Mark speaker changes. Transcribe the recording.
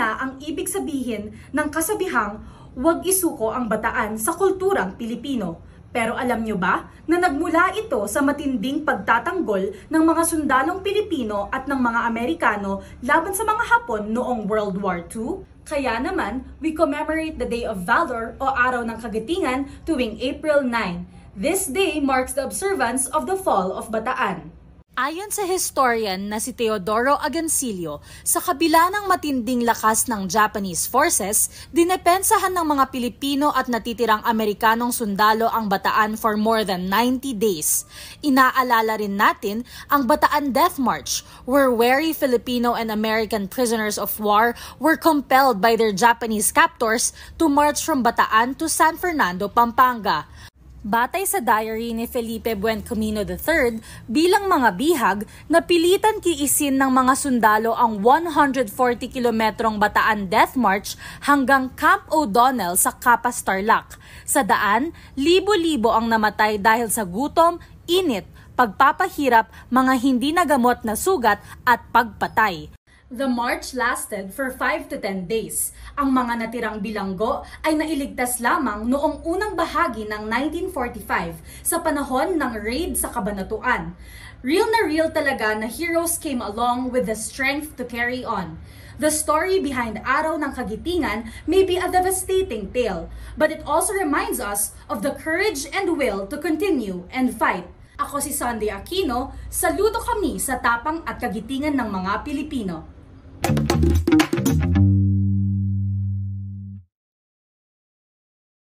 Speaker 1: na ang ibig sabihin ng kasabihang huwag isuko ang bataan sa kulturang Pilipino. Pero alam nyo ba na nagmula ito sa matinding pagtatanggol ng mga sundalong Pilipino at ng mga Amerikano laban sa mga Hapon noong World War II? Kaya naman, we commemorate the Day of Valor o Araw ng Kagitingan tuwing April 9. This day marks the observance of the fall of Bataan.
Speaker 2: Ayon sa historian na si Teodoro Agancillo, sa kabila ng matinding lakas ng Japanese forces, dinepensahan ng mga Pilipino at natitirang Amerikanong sundalo ang Bataan for more than 90 days. Inaalala rin natin ang Bataan Death March, where wary Filipino and American prisoners of war were compelled by their Japanese captors to march from Bataan to San Fernando, Pampanga. Batay sa diary ni Felipe Buencamino III, bilang mga bihag, napilitan kiisin ng mga sundalo ang 140 kilometrong Bataan Death March hanggang Camp O'Donnell sa Capas, Tarlac. Sa daan, libo-libo ang namatay dahil sa gutom, init, pagpapahirap, mga hindi nagamot na sugat at pagpatay.
Speaker 1: The march lasted for 5 to 10 days. Ang mga natirang bilanggo ay nailigtas lamang noong unang bahagi ng 1945 sa panahon ng raid sa Cabanatuan. Real na real talaga na heroes came along with the strength to carry on. The story behind Araw ng Kagitingan may be a devastating tale, but it also reminds us of the courage and will to continue and fight. Ako si Sunday Aquino, saludo kami sa tapang at kagitingan ng mga Pilipino.